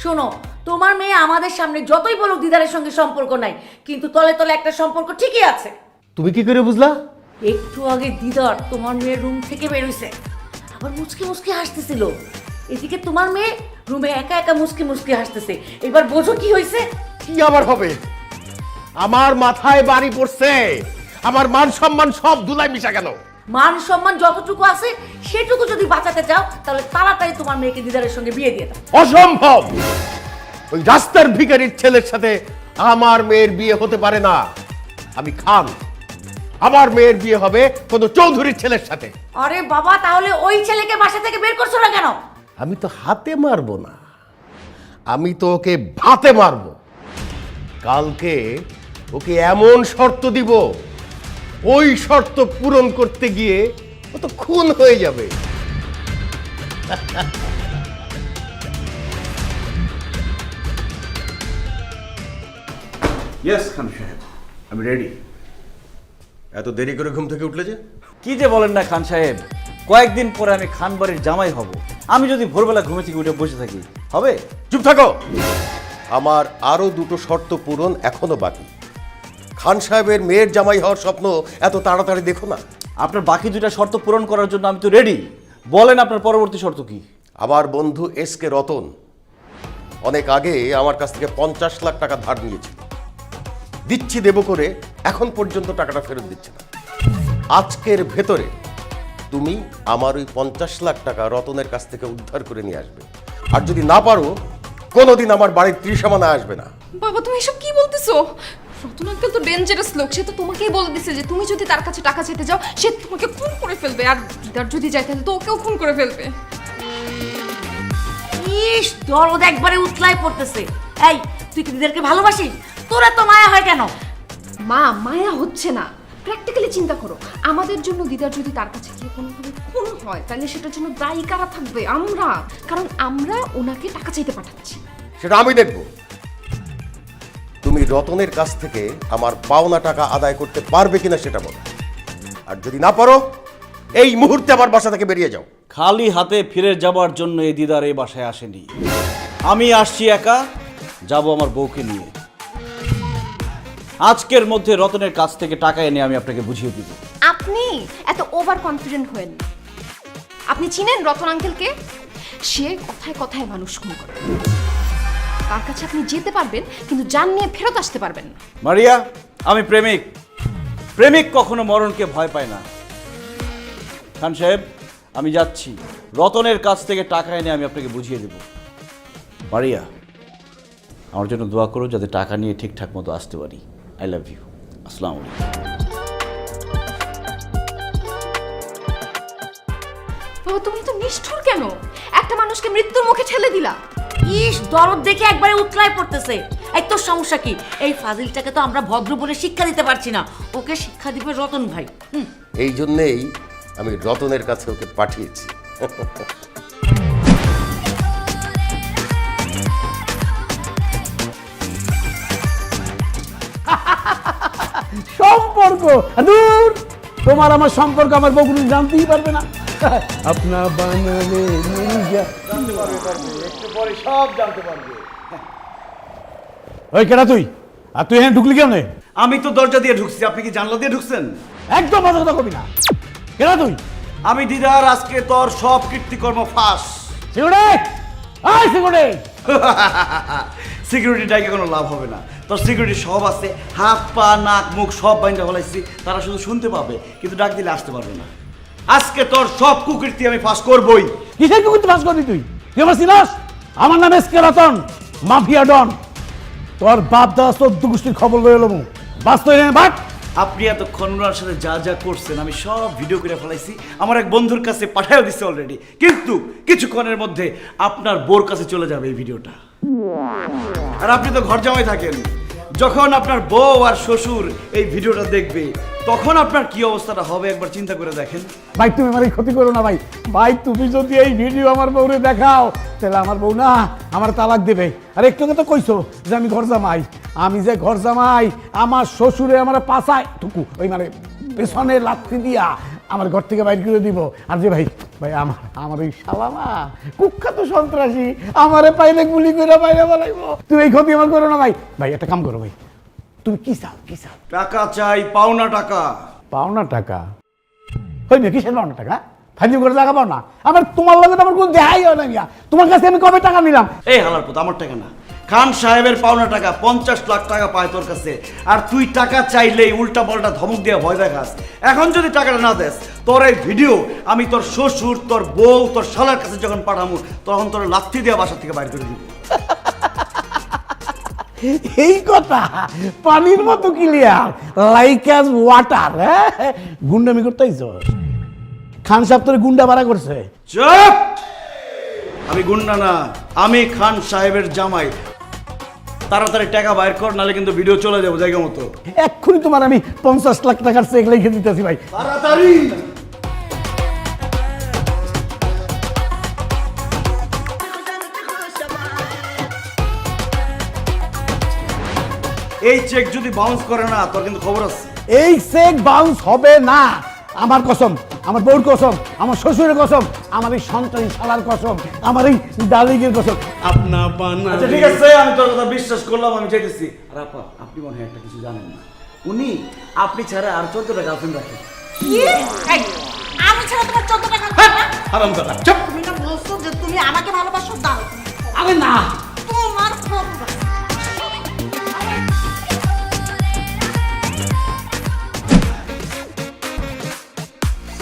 শোনো, তোমার মেয়ে আমাদের সামনে যতই বলুক দিদারের সঙ্গে সম্পর্ক নাই, কিন্তু তলে তলে একটা সম্পর্ক ঠিকই আছে। তুমি কি করে বুঝলা? একটু আগে দিদার তোমার মেয়ের রুম থেকে বেরোইছে, আবার মুচকি মুচকি হাসতেছিল। এদিকে তোমার মেয়ে রুমে একা একা মুচকি মুচকি হাসতেছে। এবার বোঝো কি হয়েছে? কি আবার হবে? আমার মাথায় বাড়ি পড়ছে, আমার মান সম্মান সব ধুলায় মিশা গেল। মান সম্মান যতটুকু আছে সেটুকু যদি বাঁচাতে চাও, তাহলে তাড়াতাড়ি তোমার মেয়েকে দিদারের সঙ্গে বিয়ে দিয়ে দাও। অসম্ভব! ওই রাস্তার ভিখারির ছেলের সাথে আমার মেয়ের বিয়ে হতে পারে না। আমি খান, আমার মেয়ের বিয়ে হবে কোনো চৌধুরীর ছেলের সাথে। আরে বাবা, তাহলে ওই ছেলেকে বাসা থেকে বের করছো না কেন? আমি তো হাতে মারবো না, আমি তো ওকে ভাতে মারবো। কালকে ওকে এমন শর্ত দিব, ওই শর্ত পূরণ করতে গিয়ে ও তো খুন হয়ে যাবে। ইয়েস খান সাহেব, আমি রেডি। এত দেরি করে ঘুম থেকে উঠলে যে? কি যে বলেন না খান সাহেব, কয়েকদিন পরে আমি খান বাড়ির জামাই হব। আমি যদি ভোরবেলা ঘুমে থেকে উঠে বসে থাকি হবে? চুপ থাকো। আমার আরো দুটো শর্ত পূরণ এখনো বাকি। খান সাহেবের মেয়ের জামাই হওয়ার স্বপ্ন এত তাড়াতাড়ি দেখো না। আপনার বাকি দুটা শর্ত পূরণ করার জন্য আমি তো রেডি। বলেন আপনার পরবর্তী শর্ত কি? আমার বন্ধু এসকে রতন অনেক আগে আমার কাছ থেকে 50 লাখ টাকা ধার নিয়েছিল, দিচ্ছি দেব করে এখন পর্যন্ত টাকাটা ফেরত দিচ্ছে না। আজকের ভেতরে তুমি আমার ওই 50 লাখ টাকা রতনের কাছ থেকে উদ্ধার করে নিয়ে আসবে, আর যদি না পারো কোনোদিন আমার বাড়ির ত্রিসীমানা আসবে না। বাবা তুমি এসব কি বলতেছো? রতন আঙ্কেল তো ডেঞ্জারাস লোক, সে তো তোমাকেই বলে দিছে যে তুমি যদি তার কাছে টাকা চাইতে যাও সে তোমাকে খুন করে ফেলবে, আর দিদার যদি যাইতে তো ওকেও খুন করে ফেলবে। ইস, দরদ একবারে উতলায় পড়তেছে। এই, তুই কি দিদারকে ভালোবাসিস? তোরা তো মায়া হয় কেন? মা মায়া হচ্ছে না, প্র্যাকটিক্যালি চিন্তা করো, আমাদের জন্য দিদার যদি তার কাছে গিয়ে কোনোভাবে খুন হয় তাহলে সেটার জন্য দায়ী কারা থাকবে? আমরা, কারণ আমরা ওনাকে টাকা চাইতে পাঠাচ্ছি। সেটা আমি দেখব। তুমি রতনের কাছ থেকে আমার পাওনা টাকা আদায় করতে পারবে কিনা সেটা বলো, আর যদি না পারো এই মুহূর্তে আমার বাসা থেকে বেরিয়ে যাও। খালি হাতে ফিরে যাবার জন্য এই দিদার এই বাসায় আসেনি। আমি আসছি একা, যাব আমার বউকে নিয়ে। আজকের মধ্যে রতনের কাছ থেকে টাকা এনে আমি আপনাকে বুঝিয়ে দিব। আপনি এত ওভার কনফিডেন্ট হয়েন না। আপনি চিনেন রতন আঙ্কেলকে? সে কথায় কথায় মানুষ খুন করে। তার কাছে আপনি যেতে পারবেন কিন্তু জান নিয়ে ফেরত আসতে পারবেন না। মারিয়া, আমি প্রেমিক। প্রেমিক কখনো মরণকে ভয় পায় না। খান সাহেব, আমি যাচ্ছি। রতনের কাছ থেকে টাকা এনে আমি আপনাকে বুঝিয়ে দেব। মারিয়া, আমার জন্য দোয়া করো যাতে টাকা নিয়ে ঠিকঠাক মতো আসতে পারি। I love you. আসসালামু আলাইকুম। বাবা, তুমি তো নিষ্ঠুর কেন? একটা মানুষকে মৃত্যুর মুখে ঠেলে দিলা। ইস, দরদ দেখে একবারে উতলায় পড়তেছে। এই তোর সমস্যা কি? এই ফাজিলটাকে তো আমরা ভদ্র বলে শিক্ষা দিতে পারছি না, ওকে শিক্ষা দিবে রতন ভাই। এই জন্যেই আমি রতনের কাছে ওকে পাঠিয়েছি। সম্পর্ক দূর, তোমার আমার সম্পর্ক আমার বউ কোনো জানতেই পারবে না। আপনা বানালে সব জানতে পারবে। ওই কেডা তুই? আর তুই এখানে ঢুকলি কেমনে? আমি তো দরজা দিয়ে ঢুকছি, আপনি কি জানলা দিয়ে ঢুকছেন? একদম মাথা কথা কবি না। কেডা তুই? আমি দিদার আজকে তোর সব কীর্তিকর্ম ফাঁস। সিকিউরিটি, আয় সিকিউরিটি। সিকিউরিটি ডাইকে কোনো লাভ হবে না। তোর সিকিউরিটি সব আছে, হাত পা নাক মুখ সব বাইন্দা ফেলাইছি। তারা শুধু শুনতে পাবে কিন্তু ডাক দিলে আসতে পারবে না। আজকে তোর সব কুকীর্তি আমি ফাঁস করবই। কিসের কুকুরতে ফাঁস করবি তুই? তুই আমার সিনাস? আমার নাম এসকে রতন, মাফিয়া ডন। তোর বাপ দাদা 14 গোষ্ঠীর খবর লয়ে এলো বাস্তব বাট। আপনি এতক্ষণ ওনার সাথে যা যা করছেন আমি সব ভিডিও করে ফেলাইছি, আমার এক বন্ধুর কাছে পাঠাও দিচ্ছে অলরেডি। কিন্তু কিছুক্ষণের মধ্যে আপনার বোর কাছে চলে যাবে এই ভিডিওটা। আর আপনি তো ঘর জামাই থাকেন, যখন আপনার বউ আর শ্বশুর এই ভিডিওটা দেখবে তখন আপনার কি অবস্থাটা হবে একবার চিন্তা করে দেখেন। ভাই তুমি আমার ক্ষতি করো না ভাই। ভাই তুমি যদি এই ভিডিও আমার বউরে দেখাও তাহলে আমার বউ না আমার তালাক দেবে। আর একটু তো কইছো যে আমি ঘর জামাই, আমি যে ঘর জামাই আমার শ্বশুরে আমার পাছায় টুকু ওই মানে পেছনে লাথি দিয়া আমার ঘর থেকে বাইর করে দিব। আর যে ভাই ভাই আমার ওই শালামা কুখ্যাত সন্ত্রাসী আমারে পাইলে গুলি করে বাইরে বলাইবো। তুমি এই ক্ষতি আমার করো না ভাই। ভাই একটা কাম করো ভাই, তুমি কি চাও? কি চাও? টাকা চাই, পাওনা টাকা। পাওনা টাকা? হই না, কিসের পাওনা টাকা? ফাইজিং করে টাকা পাও না? আমার তোমার লগে আমার কোন দেহাই হয় না গিয়া। তোমার কাছে আমি কবে টাকা নিলাম? এই হালার পথ, আমার টাকা না, খান সাহেবের পাওনা টাকা। 50 লাখ টাকা পায় তোর কাছে, আর তুই টাকা চাইলেই উল্টা পাল্টা ধমক দিয়ে ভয় দেখাস। এখন যদি টাকাটা না দেস, তোর এই ভিডিও আমি তোর শ্বশুর, তোর বউ, তোর শালার কাছে যখন পাঠাবো তখন তোর লাথি দিয়ে বাসা থেকে বাইর করে দিব। এই কথা পানির মতো ক্লিয়ার, লাইক অ্যাজ ওয়াটার। হ্যাঁ, গুন্ডামি করতেইছ? খান সাহেব তোর গুন্ডা ভাড়া করছে? চুপ! আমি গুন্ডা না, আমি খান সাহেবের জামাই। তাড়াতাড়ি টাকা বাইর কর, নাহলে কিন্তু ভিডিও চলে যাবো জায়গা মতো। এক্ষুনি তোমার আমি 50 লাখ টাকার চেক লিখে দিতেছি ভাই। তাড়াতাড়ি! এই চেক যদি বাউন্স করে না তোর কিন্তু খবর আছে। এই চেক বাউন্স হবে না। আমার কসম, আমার বউর কসম, আমার শ্বশুরের কসম, আমার এই সন্তান শালার কসম, আমার এই ডালিগের কসম। আপনা আচ্ছা বানালে ঠিক আছে, আমি তোর কথা বিশ্বাস করলাম, আমি চাইতেছি। আর আপা, আপনি মনে হয় একটা কিছু জানেন না, উনি আপনি ছাড়া আর 14টা গার্লফ্রেন্ড রাখেন। এই, আমি ছাড়া তোমার 14 টাকা না? হারামজাদা চুপ। তুমি না বলছো যে তুমি আমাকে ভালোবাসো? দাও। আরে না, তোমার খবর আছে।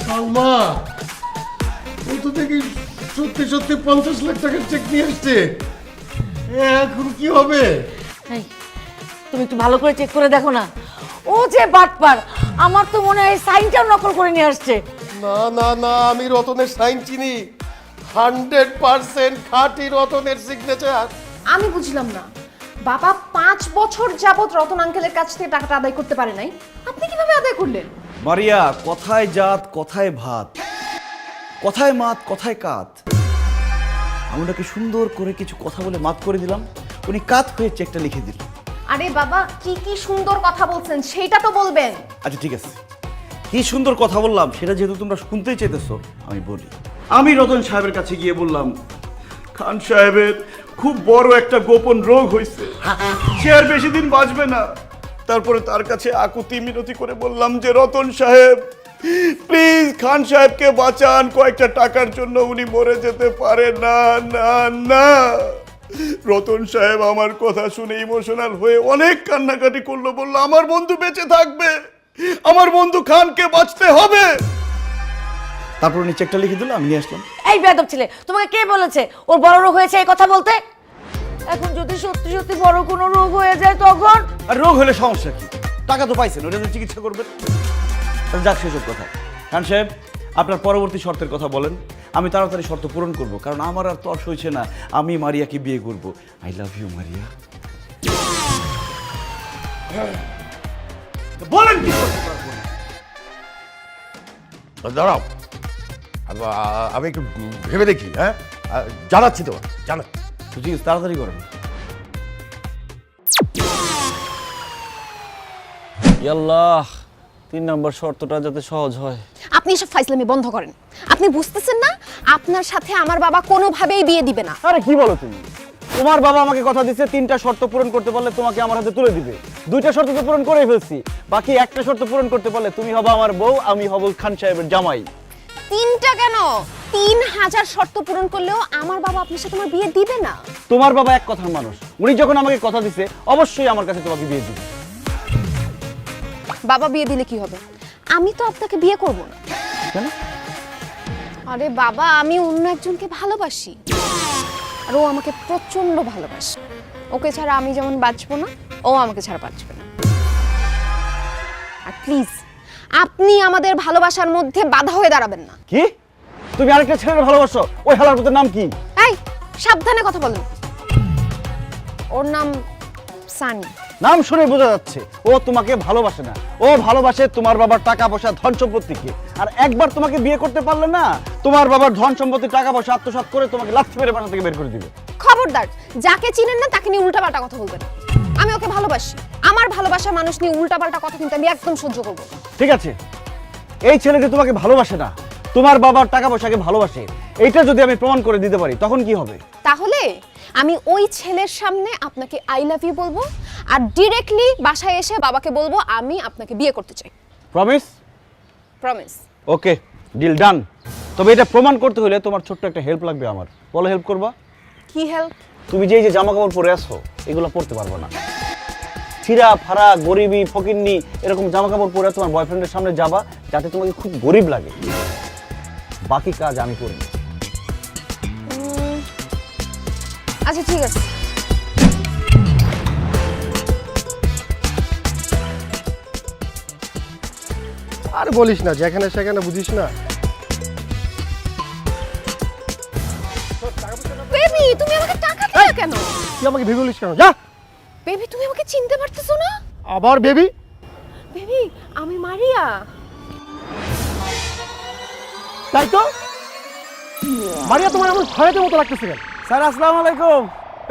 সালমা, ও তো দেখি সত্যি সত্যি 50 লাখ টাকার চেক নিয়ে আসছে। এখন কি হবে? এই, তুমি একটু ভালো করে চেক করে দেখো না। ও যে বাটপার, আমার তো মনে হয় সাইনটাও নকল করে নিয়ে আসছে। না না না, আমি রতনের সাইন চিনি। 100% খাঁটি রতনের সিগনেচার। আমি বুঝলাম না, বাবা 5 বছর যাবত রতন আঙ্কেলের কাছ থেকে টাকাটা আদায় করতে পারে নাই, আপনি কিভাবে আদায় করলেন? মারিয়া, কথায় জাত কথায় ভাত, কথায় মাত কথায় কাত। আমি ওনাকে সুন্দর করে কিছু কথা বলে মাত করে দিলাম, উনি কাত হয়ে চেকটা লিখে দিল। আরে বাবা, কি কি সুন্দর কথা বলছেন সেটা তো বলবেন। আচ্ছা ঠিক আছে, কি সুন্দর কথা বললাম সেটা যেহেতু তোমরা শুনতেই চাইতেছো আমি বলি। আমি রতন সাহেবের কাছে গিয়ে বললাম, খান সাহেবের খুব বড় একটা গোপন রোগ হয়েছে, সে আর বেশি দিন বাঁচবে না। তারপরে তার কাছে আকুতি মিনতি করে বললাম যে রতন সাহেব প্লিজ খান সাহেবকে বাঁচান, কয়েকটা টাকার জন্য উনি মরে যেতে পারে না না না। রতন সাহেব আমার কথা শুনে ইমোশনাল হয়ে অনেক কান্নাকাটি করলো, বললো আমার বন্ধু বেঁচে থাকবে, আমার বন্ধু খানকে বাঁচতে হবে। তারপর উনি চেকটা লিখে দিল, আমি নিয়ে আসলাম। এই বেয়াদব ছেলে, তোমাকে কে বলেছে ওর বড় রোগ হয়েছে এই কথা বলতে? এখন যদি সত্যি সত্যি বড় কোনো রোগ হয়ে যায় তখন? আর রোগ হলে সমস্যা কি, টাকা তো পাইছেন, ওটা চিকিৎসা করবেন। যাক সেসব কথা। খান সাহেব আপনার পরবর্তী শর্তের কথা বলেন, আমি তাড়াতাড়ি শর্ত পূরণ করব, কারণ আমার আর তর্স হয়েছে না, আমি মারিয়াকে বিয়ে করব। I love you Maria. বলেন কি করতে পারবো না? দাঁড়াও, আমি একটু ভেবে দেখি। হ্যাঁ, জানাচ্ছি তো, জানাচ্ছি। ঠিক আছে, তাড়াতাড়ি করেন। আল্লাহ, 3 নম্বর শর্তটা যাতে সহজ হয়। আপনি এসব ফাইজলামি বন্ধ করেন। আপনি বুঝতেছেন না আপনার সাথে আমার বাবা কোনোভাবেই বিয়ে দিবে না। আরে কি বলো তুমি? তোমার বাবা আমাকে কথা দিচ্ছে 3টা শর্ত পূরণ করতে পারলে তোমাকে আমার হাতে তুলে দিবে। 2টা শর্ত তো পূরণ করেই ফেলছি, বাকি একটা শর্ত পূরণ করতে পারলে তুমি হবে আমার বউ, আমি হব খান সাহেবের জামাই। 3টা কেন, 3000 শর্ত পূরণ করলেও আমার বাবা আপনার সাথে আমার বিয়ে দিবে না। তোমার বাবা এক কথার মানুষ, উনি যখন আমাকে কথা দিছে অবশ্যই আমার কাছে তোমাকে বিয়ে দিবে। বাবা বিয়ে দিলে কি হবে? আমি তো আপনাকে বিয়ে করব না। কেন? আরে বাবা, আমি অন্য একজনকে ভালোবাসি, আর ও আমাকে প্রচন্ড ভালোবাসে। ওকে ছাড়া আমি যেমন বাঁচবো না, ও আমাকে ছাড়া বাঁচবে না। আর প্লিজ আপনি আমাদের ভালোবাসার মধ্যে বাধা হয়ে দাঁড়াবেন না। কি? তুমি আরেকটা ছেলের ভালোবাসো? ওই হালার পুতের নাম কি? এই সাবধানে কথা বলেন। ওর নাম সানি। নাম শুনে বোঝা যাচ্ছে ও তোমাকে ভালোবাসে না, ও ভালোবাসে তোমার বাবার টাকা পয়সা ধন সম্পত্তিকে। আর একবার তোমাকে বিয়ে করতে পারলে না, তোমার বাবার ধন সম্পত্তি টাকা পয়সা আত্মসাৎ করে তোমাকে লাথি মেরে বাসা থেকে বের করে দিবে। খবরদার, যাকে চিনেন না তাকে নিয়ে উল্টাপাল্টা কথা বলবেন। আমি ওকে ভালোবাসি, আমার ভালোবাসা মানুষ নিয়ে উল্টাপাল্টা কথা কিন্তু আমি একদম সহ্য করব না। ঠিক আছে, এই ছেলেটি তোমাকে ভালোবাসে না, তোমার বাবার টাকা পয়সাকে ভালোবাসে, এইটা যদি আমি প্রমাণ করে দিতে পারি তখন কি হবে? তাহলে আমি ওই ছেলের সামনে আপনাকে আই লাভ ইউ বলবো, আর ডিরেক্টলি বাসায় এসে বাবাকে বলবো আমি আপনাকে বিয়ে করতে চাই। প্রমিস? প্রমিস। ওকে, ডিল ডান। তবে এটা প্রমাণ করতে হলে তোমার ছোট্ট একটা হেল্প লাগবে আমার। বলো হেল্প করবা? কি হেল্প? তুমি যে এই যে জামা কাপড় পরে আসো এগুলো পরতে পারবে না। ছিঁড়া ফাড়া গরিবি ফকিন্নি এরকম জামা কাপড় পরে তোমার বয়ফ্রেন্ডের সামনে যাবা, যাতে তোমাকে খুব গরিব লাগে। বাকি কাজ আমি করব। আচ্ছা ঠিক আছে। আর বলিস না, যেখানে সেখানে বুঝিস না। বেবি, তুমি আমাকে টাকা দিলে কেন? তুই আমাকে ভেবে বলিস কেন? যা। বেবি, তুমি আমাকে চিনতে পারতেছো না? আবার বেবি? বেবি, আমি মারিয়া। তাই তো, মারিয়া তোমার এমন ভয়ের মতো লাগতেছে কেন? স্যার আসসালামু আলাইকুম।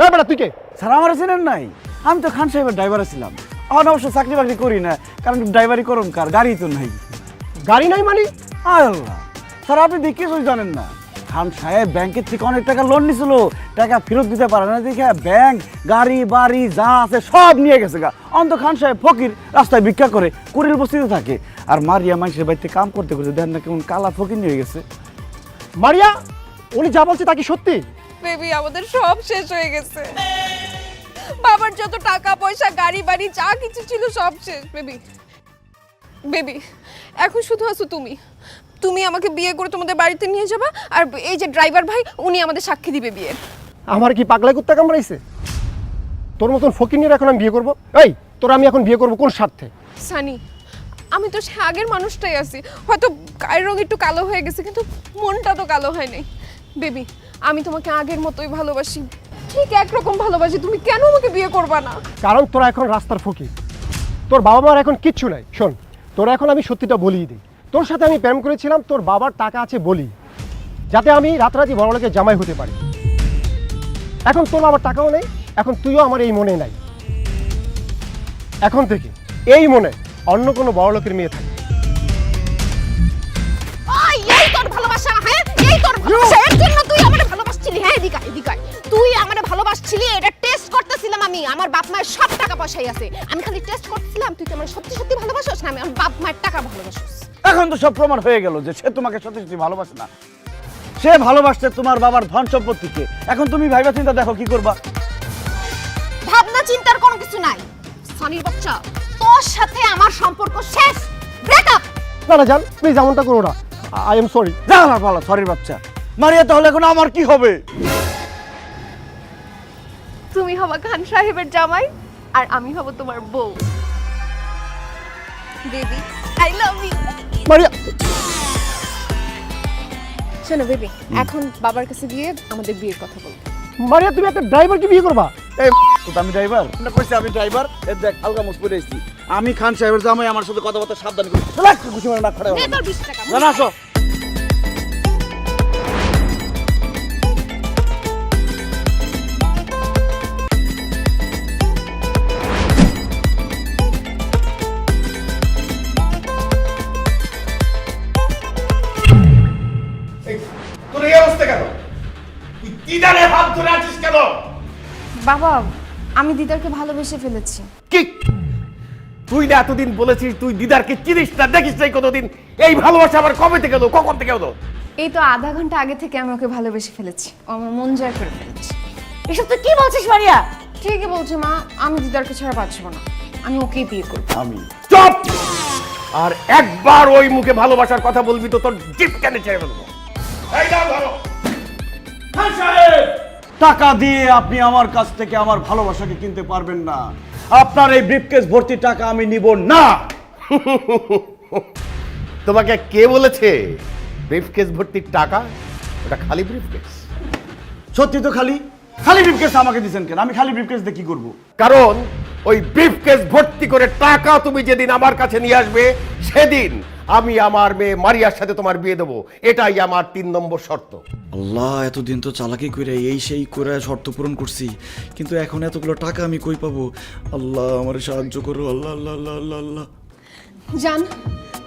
এ বেটা, তুই কে? স্যার আমার চেনেন নাই? আমি তো খান সাহেবের ড্রাইভার ছিলাম। এখন অবশ্য চাকরি বাকরি করি না, কারণ ড্রাইভারি করুন কার, গাড়ি তো নাই। গাড়ি নাই মানে? আল্লাহ স্যার, আপনি দেখি কিছুই জানেন না। খান সাহেব ব্যাংকের থেকে অনেক টাকা লোন নিছিল, টাকা ফেরত দিতে পারে না দেখে ব্যাংক গাড়ি বাড়ি যা আছে সব নিয়ে গেছে গা। অন্ত খান সাহেব ফকির, রাস্তায় ভিক্ষা করে, কুড়ির বস্তিতে থাকে। আর মারিয়া মানুষের বাড়িতে কাম করতে করতে দেখেন না কেমন কালা ফকির নিয়ে গেছে। মারিয়া, উনি যা বলছে তা কি সত্যি? বেবি, আমাদের সব শেষ হয়ে গেছে। বাবার যত টাকা পয়সা গাড়ি বাড়ি যা কিছু ছিল সব শেষ। বেবি বেবি, এখন শুধু আছো তুমি। তুমি আমাকে বিয়ে করে তোমাদের বাড়িতে নিয়ে যাবা, আর এই যে ড্রাইভার ভাই উনি আমাদের সাক্ষী দিবে বিয়ের। আমার কি পাগলা কুত্তা কামড়াইছে? তোর মতন ফকির এখন আমি বিয়ে করবো? এই তোর আমি এখন বিয়ে করবো কোন স্বার্থে? সানি, আমি তো সে আগের মানুষটাই আছি, হয়তো গায়ের রং একটু কালো হয়ে গেছে কিন্তু মনটা তো কালো হয় নাই। বেবি, আমি তোমাকে আগের মতোই ভালোবাসি। ঠিক একরকম ভালোবাসি, তুমি কেন আমাকে বিয়ে করবা না? কারণ তোরা এখন রাস্তার ফকির, তোর বাবা মার এখন কিচ্ছু নাই। শোন, তোরা এখন আমি সত্যিটা বলিয়ে দিই, তোর সাথে আমি প্রেম করেছিলাম তোর বাবার টাকা আছে বলি, যাতে আমি রাতারাতি বড়লোকের জামাই হতে পারি। এখন তোর বাবার টাকাও নেই, এখন তুইও আমার এই মনে নাই। এখন থেকে এই মনে অন্য কোনো বড়লোকের মেয়ে থাকে। এই তোর ভালোবাসা, হ্যাঁ এই তোর ভালোবাসা, এর জন্য তুই আমারে ভালোবাসছিলি? হ্যাঁ এদিকে এদিকে তুই আমারে ভালোবাসছিলি, এটা টেস্ট করতেছিলাম আমি। আমার বাপ মায়ের সব টাকা পয়সাই আছে, আমি খালি টেস্ট করতেছিলাম তুই কি আমার সত্যি সত্যি ভালোবাসোস না আমি আমার বাপ মায়ের টাকা ভালোবাসোস। এখন তো সব প্রমাণ হয়ে গেল যে সে তোমাকে সত্যি সত্যি ভালোবাসে না, সে ভালোবাসছে তোমার বাবার ধন সম্পত্তিকে। এখন তুমি ভাইবা চিন্তা দেখো কি করবা। ভাবনা চিন্তার কোনো কিছু নাই। সনির বাচ্চা, তোর সাথে আমার সম্পর্ক শেষ, ব্রেকআপ। না না জান, প্লিজ এমনটা করো না, আই এম সরি। যা না বলো সরির বাচ্চা। মারিয়া, তাহলে এখন আমার কি হবে? তুমি হবা খান সাহেবের জামাই আর আমি হব তোমার বউ। Baby I love you. Maria, শোনো বেবি, এখন বাবার কাছে গিয়ে আমাদের বিয়ের কথা বলবো। মারিয়া তুমি একটা ড্রাইভারকে বিয়ে করবা? এই আমি ড্রাইভার না, কইছি আমি ড্রাইভার। এই দেখ হালকা মুখ পরে আইছি আমি। খান সাহেবের জামাই, আমার সাথে কথাবার্তা সাবধান করে লাখ খুশি মানে না খড়া দে তোর 20 টাকা। না আসো। তোর এই অবস্থা কেন? তুই দিদারে হাত ধরে আছিস কেন? বাবা, আমি দিদারকে ভালোবেসে ফেলেছি। কি তুই না এতদিন বলেছিস তুই দিদারকে চিনিস না, দেখিস নাই কতদিন? এই ভালোবাসা আবার কবে থেকে হলো, কখন থেকে হলো? এই তো আধা ঘন্টা আগে থেকে আমি ওকে ভালোবেসে ফেলেছি, ও আমার মন জয় করে ফেলেছি। এসব তুই কি বলছিস মারিয়া? ঠিকই বলছে মা, আমি দিদারকে ছাড়া বাঁচবো না, আমি ওকেই বিয়ে করবো। আমি চুপ! আর একবার ওই মুখে ভালোবাসার কথা বলবি তো তোর জিপ কেন ছেড়ে ফেলবো। এই নাও ধরো। খান সাহেব! টাকা দিয়ে আপনি আমার কাছ থেকে আমার ভালোবাসাকে কিনতে পারবেন না। আপনার এই ব্রিফকেস ভর্তি টাকা আমি নিব না। তোমাকে কে বলেছে ব্রিফকেস ভর্তি টাকা? ওটা খালি ব্রিফকেস। সত্যি তো খালি খালি ব্রিফকেস আমাকে দিবেন কেন? আমি খালি ব্রিফকেস দিয়ে কি করব? কারণ ওই ব্রিফকেস ভর্তি করে টাকা তুমি যেদিন আমার কাছে নিয়ে আসবে সেদিন আমি আমার মেয়ে মারিয়ার সাথে তোমার বিয়ে দেবো। এটাই আমার 3 নম্বর শর্ত। আল্লাহ, এতদিন তো চালাকি করে এই সেই করে শর্ত পূরণ করছি, কিন্তু এখন এতগুলো টাকা আমি কই পাবো? আল্লাহ আমার সাহায্য করো। আল্লাহ আল্লাহ আল্লাহ আল্লাহ আল্লাহ। জান,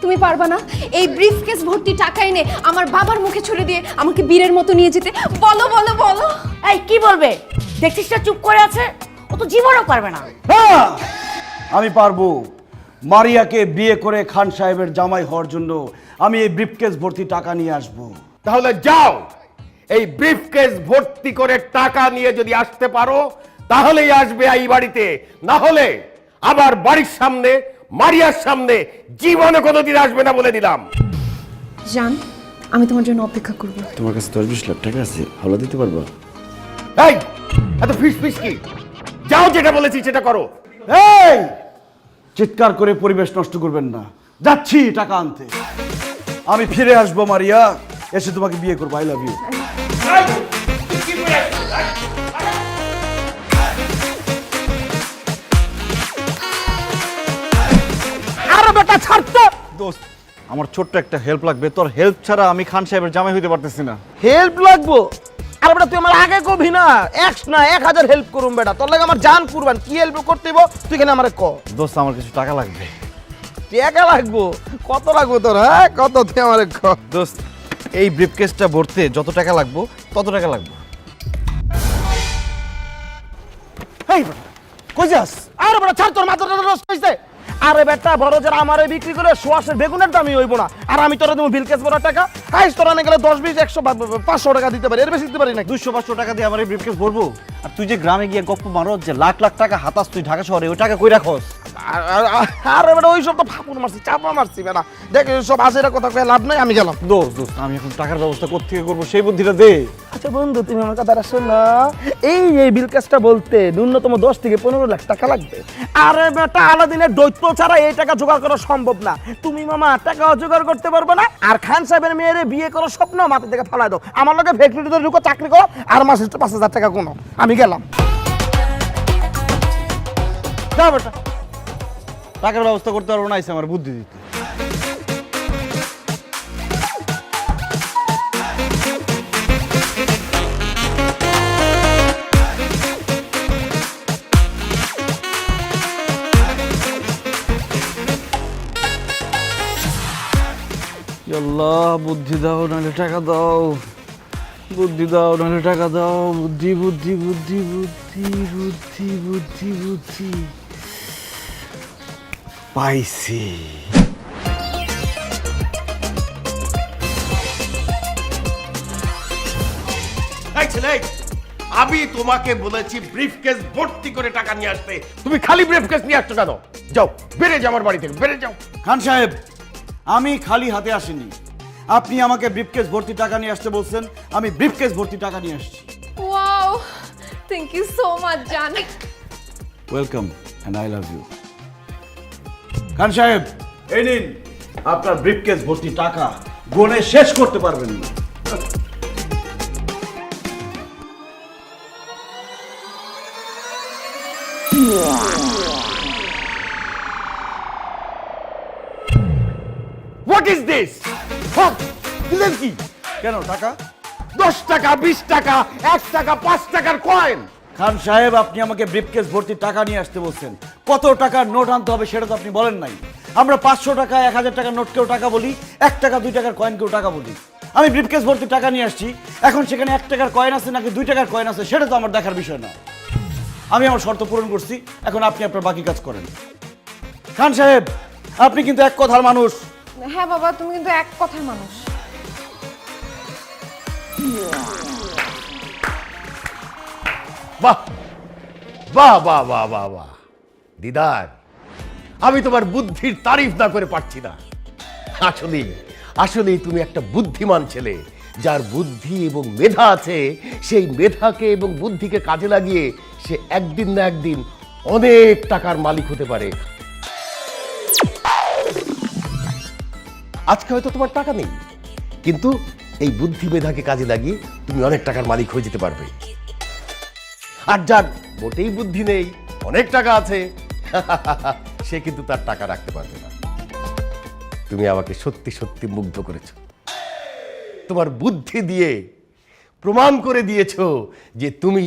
তুমি পারবা না এই ব্রিফকেস ভর্তি টাকা এনে আমার বাবার মুখে ছুড়ে দিয়ে আমাকে বীরের মতো নিয়ে যেতে? বলো বলো বলো। এই কি বলবে? দেখছিস না চুপ করে আছে, ও তো জীবনও পারবে না। হ্যাঁ, আমি পারবো। মারিয়াকে বিয়ে করে খান সাহেবের জামাই হওয়ার জন্য আমি এই ব্রিফকেস ভর্তি টাকা নিয়ে আসব। তাহলে যাও, এই ব্রিফকেস ভর্তি করে টাকা নিয়ে যদি আসতে পারো তাহলেই আসবে এই বাড়িতে, না হলে আবার বাড়ির সামনে মারিয়ার সামনে জীবনে কোনোদিন আসবে না বলে দিলাম। জান, আমি তোমার জন্য অপেক্ষা করব। তোমার কাছে 10-20 লাখ টাকা আছে, হাওলা দিতে পারবা? এই এত ফিস ফিস কি? যাও, যেটা বলেছি সেটা করো। এই চিৎকার করে পরিবেশ নষ্ট করবেন না, যাচ্ছি টাকা আনতে। আমি ফিরে আসবো মারিয়া, এসে তোমাকে বিয়ে করবো। I love you. আরে বেটা ছাড় তো। দোস্ত, আমার ছোট্ট একটা হেল্প লাগবে। তোর হেল্প ছাড়া আমি খান সাহেবের জামাই হইতে পারতেছি না। হেল্প লাগবো? আরে বেটা তুই আমার আগে কবি না, 1 না 1000 হেল্প করুম বেটা, তোর লাগে আমার জান কুরবান। কি হেল্প করতে হইব তুই কেন আমারে ক? দোস্ত, আমার কিছু টাকা লাগবে। টাকা লাগবো? কত লাগবো তোর? হ্যাঁ কত তুই আমারে ক? দোস্ত, এই ব্রিফকেসটা ভরতে যত টাকা লাগবে তত টাকা লাগবে। এই বেটা, কই যাস? আরে বেটা ছাড়, তোর মাথাটা নষ্ট হইছে। আরে বেটা বড় যারা আমারে বিক্রি করে সোয়াশের বেগুনের দামই হইব না, আর আমি তোরা দেবো বিলকেস বড় টাকা। হাইস তোরা না গেলে 10 20 100 500 টাকা দিতে পারি, এর বেশি দিতে পারি না। 200-500 টাকা দিয়ে আমার এই ব্রিফকেস ভরবো? আর তুই যে গ্রামে গিয়ে গপ্প মারো যে লাখ লাখ টাকা হাতাস তুই ঢাকা শহরে, ওই টাকা কই রাখোস? আরে বেটা ওইসব তো ফাপুর মারছি, চাপা মারছি বেটা। দেখ সব আজের কথা কয়ে লাভ নাই, আমি গেলাম। দোস্ত আমি এখন টাকার ব্যবস্থা কোত্থেকে করবো সেই বুদ্ধিটা দে। আচ্ছা বন্ধু, তুমি আমার কথা শোনো। এই বিল কাজটা বলতে ন্যূনতম 10 থেকে 15 লাখ টাকা লাগবে। আরে বেটা আলাদিনের দৈত্য ছাড়া এই টাকা জোগাড় করা সম্ভব না। তুমি মামা টাকা জোগাড় করতে পারবে না। আর খান সাহেবের মেয়েরে বিয়ে করার স্বপ্ন মাথা থেকে ফালাই দাও। আমার লগে ফ্যাক্টরিতে ঢুকো, চাকরি করো, আর মাসে 5,000 টাকা কোনো। আমি গেলাম। যা বেটা, টাকার ব্যবস্থা করতে পারবো না, আমার বুদ্ধি দিতে। আল্লাহ বুদ্ধি দাও নাহলে টাকা দাও, বুদ্ধি দাও নাহলে টাকা দাও, বুদ্ধি বুদ্ধি বুদ্ধি বুদ্ধি বুদ্ধি বুদ্ধি বুদ্ধি পাইছি। এই ছেলে, আমি তোমাকে বলেছি ব্রিফকেস ভর্তি করে টাকা নিয়ে আসতে, তুমি খালি ব্রিফকেস নিয়ে আসছো কেন? যাও, বেড়ে যাও আমার বাড়ি থেকে, বেড়ে যাও। খান সাহেব, আমি খালি হাতে আসিনি। আপনি আমাকে ব্রিফকেস ভর্তি টাকা নিয়ে আসতে বলছেন, আমি ব্রিফকেস ভর্তি টাকা নিয়ে আসছি। Wow, thank you so much জান। Welcome and I love you. Khan সাহেব, এই নিন আপনার ব্রিফকেস ভর্তি টাকা, গুনে শেষ করতে পারবেন না। What is this? দিলেন কি? কেন টাকা? 10 টাকা, 20 টাকা, 1 টাকা, 5 টাকার কয়েন। খান সাহেব, আপনি আমাকে ব্রিফকেস ভর্তি টাকা নিয়ে আসতে বলছেন, কত টাকার নোট আনতে হবে সেটা তো আপনি বলেন নাই। আমরা 500 টাকা, 1000 টাকার নোটকেও টাকা বলি, 1 টাকা 2 টাকার কয়েনকেও টাকা বলি। আমি ব্রিফকেস ভর্তি টাকা নিয়ে আসছি, এখন সেখানে 1 টাকার কয়েন আছে নাকি 2 টাকার কয়েন আছে সেটা তো আমার দেখার বিষয় না। আমি আমার শর্ত পূরণ করছি, এখন আপনি আপনার বাকি কাজ করেন। খান সাহেব, আপনি কিন্তু এক কথার মানুষ। হ্যাঁ বাবা, তুমি কিন্তু এক কথার মানুষ। বাহ বাহ বাহ বাহ বাহ বাহ দিদার, আমি তোমার বুদ্ধির তারিফ না করে পারছি না। আসলেই তুমি একটা বুদ্ধিমান ছেলে, যার বুদ্ধি এবং মেধা আছে। সেই মেধাকে এবং বুদ্ধিকে কাজে লাগিয়ে সে একদিন না একদিন অনেক টাকার মালিক হতে পারে। আজকে হয়তো তোমার টাকা নেই, কিন্তু এই বুদ্ধি মেধাকে কাজে লাগিয়ে তুমি অনেক টাকার মালিক হয়ে যেতে পারবে। আর যার মোটেই বুদ্ধি নেই, অনেক টাকা আছে, সে কিন্তু তার টাকা রাখতে পারবে না। তুমি আমাকে সত্যি সত্যি মুগ্ধ করেছো। তোমার বুদ্ধি দিয়ে প্রমাণ করে দিয়েছো যে তুমি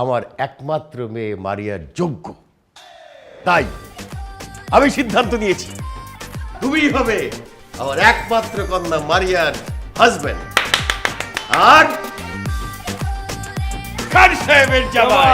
আমার একমাত্র মেয়ে মারিয়ার যোগ্য। তাই আমি সিদ্ধান্ত নিয়েছি, তুমিই হবে আমার একমাত্র কন্যা মারিয়ার হাজবেন্ড আর খান সাহেবের জামাই।